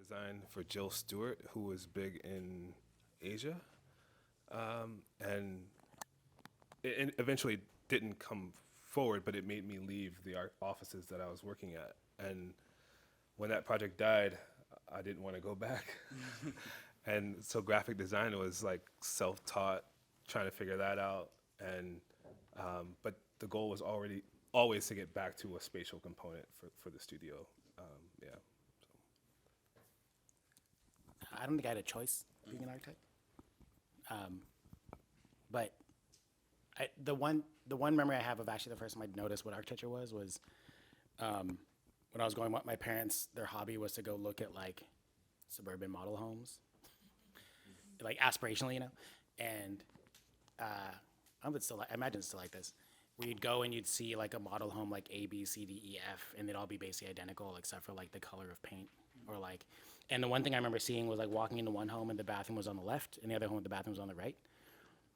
design for Jill Stewart, who was big in Asia, and it eventually didn't come forward, but it made me leave the art offices that I was working at. And when that project died, I didn't want to go back. And so graphic design was like self-taught, trying to figure that out. And but the goal was always to get back to a spatial component for the studio. Yeah. I don't think I had a choice being an architect. But the one memory I have of actually the first time I noticed what architecture was when I was going with my parents, their hobby was to go look at like suburban model homes, like aspirationally, you know. And I imagine it's still like this, where you'd go and you'd see like a model home like A, B, C, D, E, F, and they'd all be basically identical except for like the color of paint or like. And the one thing I remember seeing was like walking into one home and the bathroom was on the left, and the other home the bathroom was on the right.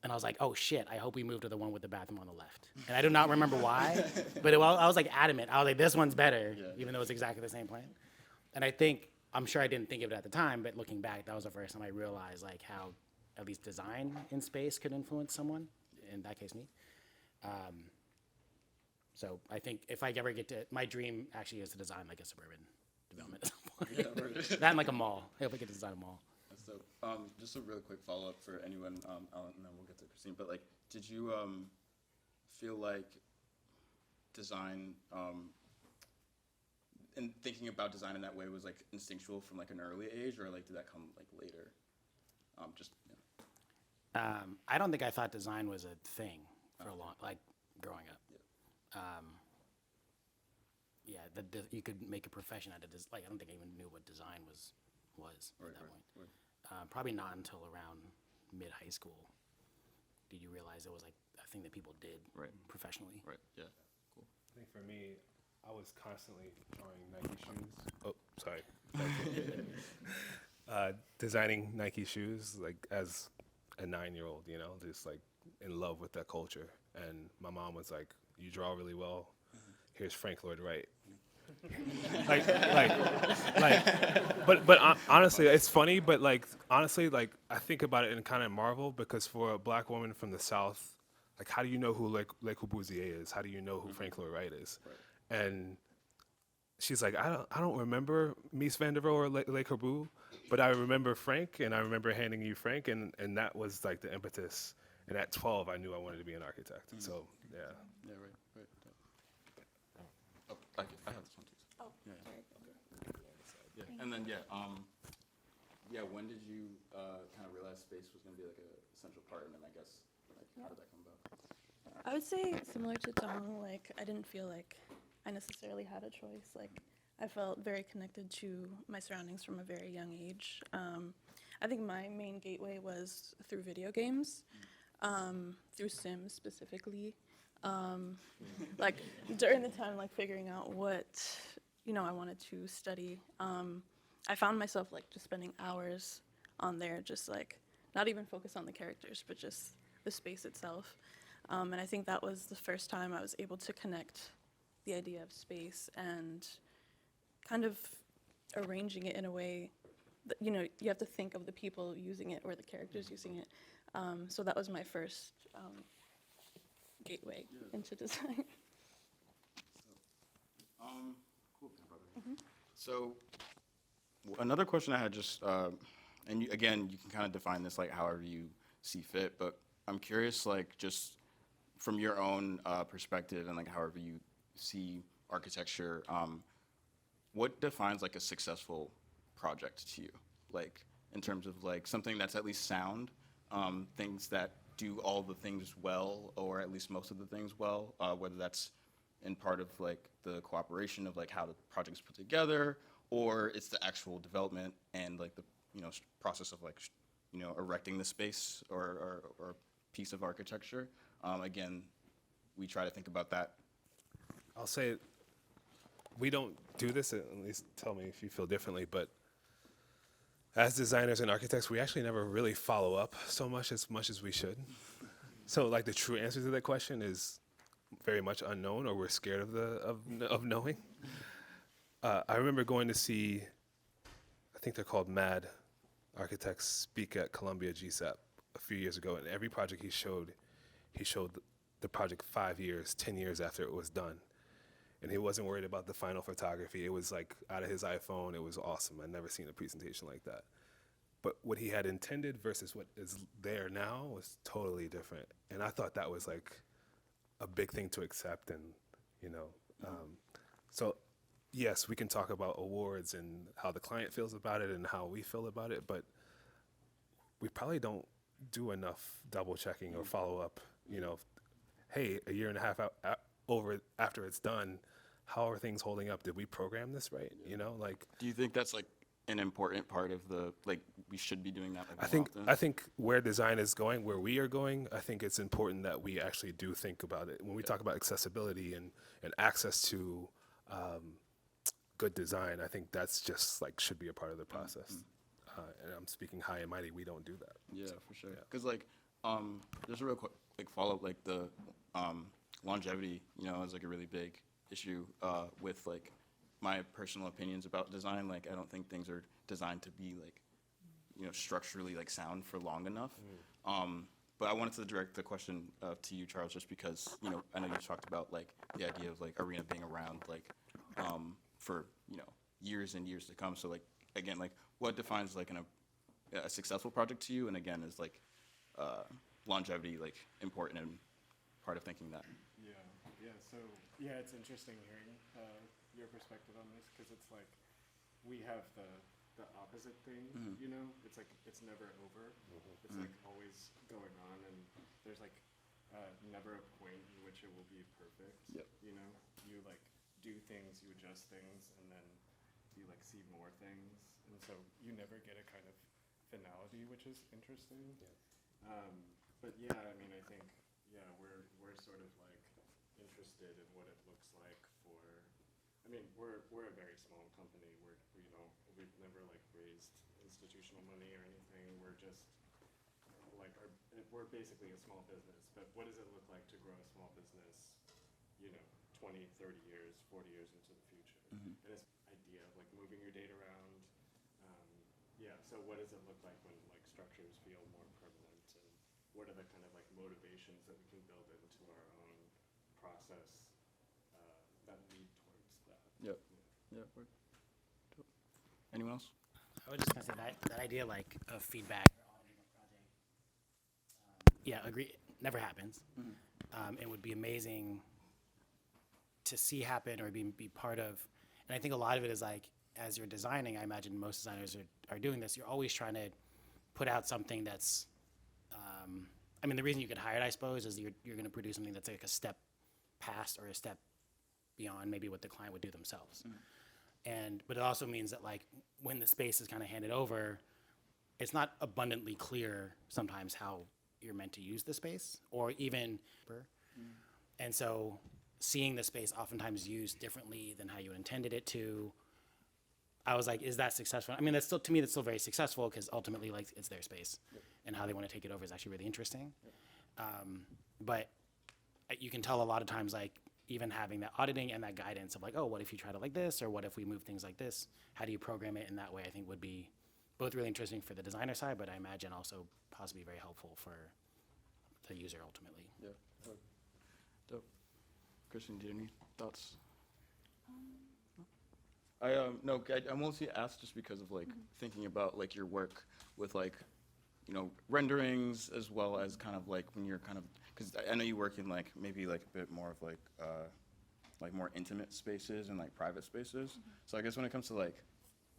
And I was like, oh shit, I hope we move to the one with the bathroom on the left. And I do not remember why, but I was like adamant. I was like, this one's better, even though it's exactly the same plan. And I'm sure I didn't think of it at the time, but looking back, that was the first time I realized like how at least design in space could influence someone, in that case me. So I think if I ever get to, my dream actually is to design like a suburban development at some point. Yeah, right. That and like a mall. I hope I get to design a mall. So, just a really quick follow-up for anyone, Alan, and then we'll get to Christine. But like, did you feel like design, and thinking about design in that way was like instinctual from like an early age, or like did that come like later? I don't think I thought design was a thing for a long, like growing up. You could make a profession out of this. Like, I don't think I even knew what design was at that point. Right. Probably not until around mid-high school did you realize it was like a thing that people did professionally. Right. Yeah. Cool. I think for me, I was constantly drawing Nike shoes. Oh, sorry. Designing Nike shoes, like as a 9-year-old, you know, just like in love with that culture. And my mom was like, "You draw really well. Here's Frank Lloyd Wright." But honestly, it's funny. But like honestly, like I think about it and kind of marvel because for a black woman from the South, like how do you know who Le Corbusier is? How do you know who Frank Lloyd Wright is? Right. And she's like, I don't remember Mies van der Rohe or Le Corbusier, but I remember Frank, and I remember handing you Frank, and that was like the impetus. And at 12, I knew I wanted to be an architect. So yeah. Yeah. Right. Oh, I have this one too. Oh, Yeah. sorry. Yeah. And then when did you kind of realize space was going to be like a essential part, and then I guess like how did that come about? I would say similar to Dong, like I didn't feel like I necessarily had a choice. Like I felt very connected to my surroundings from a very young age. I think my main gateway was through video games, through Sims specifically. Like during the time, like figuring out what, I wanted to study, I found myself like just spending hours on there, just like not even focus on the characters, but just the space itself. And I think that was the first time I was able to connect the idea of space and kind of arranging it in a way that, you have to think of the people using it or the characters using it. So that was my first gateway into design. Cool. So another question I had and again, you can kind of define this like however you see fit, but I'm curious, like just from your own perspective and like however you see architecture, what defines like a successful project to you? Like in terms of like something that's at least sound, things that do all the things well, or at least most of the things well, whether that's in part of like the cooperation of like how the project's put together, or it's the actual development and like the process of like erecting the space or piece of architecture. Again, we try to think about that. I'll say we don't do this, at least tell me if you feel differently, but as designers and architects, we actually never really follow up so much as we should. So like the true answer to that question is very much unknown, or we're scared of knowing. I remember going to see, I think they're called MAD architects, speak at Columbia GSAP a few years ago, and every project he showed the project 5 years, 10 years after it was done. And he wasn't worried about the final photography. It was like out of his iPhone. It was awesome. I'd never seen a presentation like that. But what he had intended versus what is there now was totally different. And I thought that was like a big thing to accept. And, you know, so yes, we can talk about awards and how the client feels about it and how we feel about it, but we probably don't do enough double checking or follow up, you know, hey, a year and a half over after it's done, how are things holding up? Did we program this right? You know, like. Do you think that's like an important part of the, like, we should be doing that? Like, I think where design is going, where we are going, I think it's important that we actually do think about it. When we talk about accessibility and access to good design, I think that's just like should be a part of the process. And I'm speaking high and mighty, we don't do that. Yeah, for sure. Because like, there's a real quick like follow up, like the longevity, you know, is like a really big issue with like my personal opinions about design. Like, I don't think things are designed to be like, you know, structurally like sound for long enough. But I wanted to direct the question to you, Charles, just because, you know, I know you talked about like the idea of like arena being around like for, you know, years and years to come. So like, again, like what defines like a successful project to you? And again, is like longevity like important and part of thinking that? So it's interesting hearing your perspective on this, because it's like we have the opposite thing, you know? It's like it's never over. It's like always going on, and there's like never a point in which it will be perfect. You know, you like do things, you adjust things, and then you like see more things, and so you never get a kind of finality, which is interesting. But yeah, I mean, I think we're sort of like interested in what it looks like for. I mean, we're a very small company. We've never like raised institutional money or anything. We're just like we're basically a small business. But what does it look like to grow a small business? You know, 20, 30 years, 40 years into the future. And it's idea of like moving your data around. So what does it look like when like structures feel more permanent, and what are the kind of like motivations that we can build into our own process that lead towards that? Word. Anyone else? I was just gonna say that idea like of feedback. Agree. Never happens. It would be amazing to see happen or be part of. And I think a lot of it is like, as you're designing, I imagine most designers are doing this, you're always trying to put out something that's, I mean, the reason you get hired, I suppose, is you're going to produce something that's like a step past or a step beyond maybe what the client would do themselves. But it also means that like when the space is kind of handed over, it's not abundantly clear sometimes how you're meant to use the space, or even, and so seeing the space oftentimes used differently than how you intended it to, I was like, is that successful? I mean, that's still, to me, that's still very successful, because ultimately, like, it's their space, and how they want to take it over is actually really interesting. But you can tell a lot of times, like, even having that auditing and that guidance of like, oh, what if you try to like this, or what if we move things like this? How do you program it in that way? I think would be both really interesting for the designer side, but I imagine also possibly very helpful for the user ultimately. Dope. Kristen, do you have any thoughts? I mostly asked just because of like thinking about like your work with like, you know, renderings, as well as kind of like when you're kind of, because I know you work in like maybe like a bit more of like more intimate spaces and like private spaces. So I guess when it comes to like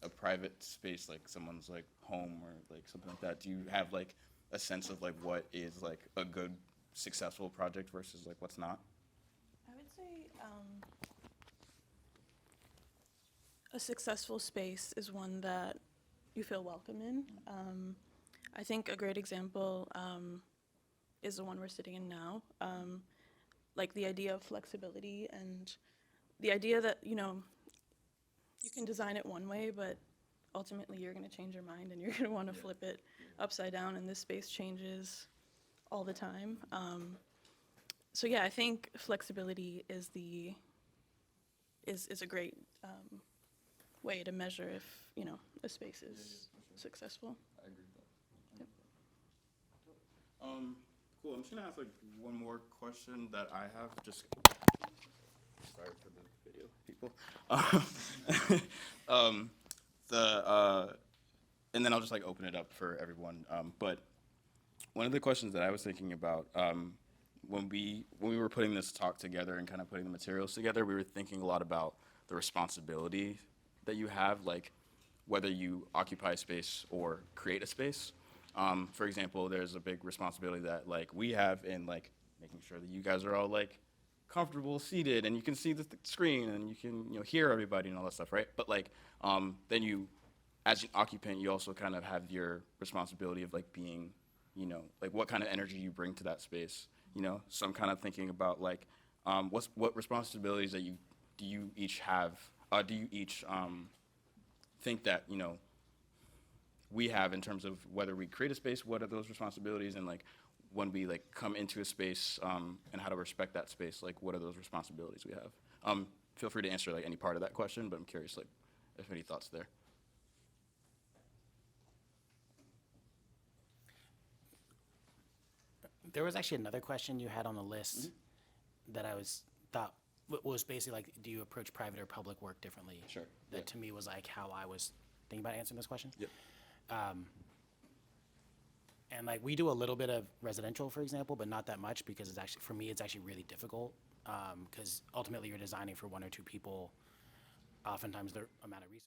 a private space, like someone's like home or like something like that, do you have like a sense of like what is like a good successful project versus like what's not? I would say a successful space is one that you feel welcome in. I think a great example is the one we're sitting in now. Like the idea of flexibility and the idea that, you know, you can design it one way, but ultimately you're going to change your mind and you're going to want to flip it upside down, and this space changes all the time. So yeah, I think flexibility is a great way to measure a space is successful. I agree with that. Cool. I'm just gonna ask like one more question that I have. Just sorry for the video, people. And then I'll just like open it up for everyone. But one of the questions that I was thinking about when we were putting this talk together and kind of putting the materials together, we were thinking a lot about the responsibility that you have, like whether you occupy space or create a space. For example, there's a big responsibility that like we have in like making sure that you guys are all like comfortable seated and you can see the screen and you can hear everybody and all that stuff, right? But like then you, as an occupant, you also kind of have your responsibility of like being, like what kind of energy you bring to that space. So I'm kind of thinking about like what responsibilities that do you each have? Do you each think that we have in terms of whether we create a space? What are those responsibilities? And like when we like come into a space and how to respect that space, like what are those responsibilities we have? Feel free to answer like any part of that question, but I'm curious like if any thoughts there. There was actually another question you had on the list that I thought was basically like, do you approach private or public work differently? Sure. That to me was like how I was thinking about answering this question. Yep. And like we do a little bit of residential, for example, but not that much because it's actually, for me, it's actually really difficult because ultimately you're designing for one or two people. Oftentimes the amount of resources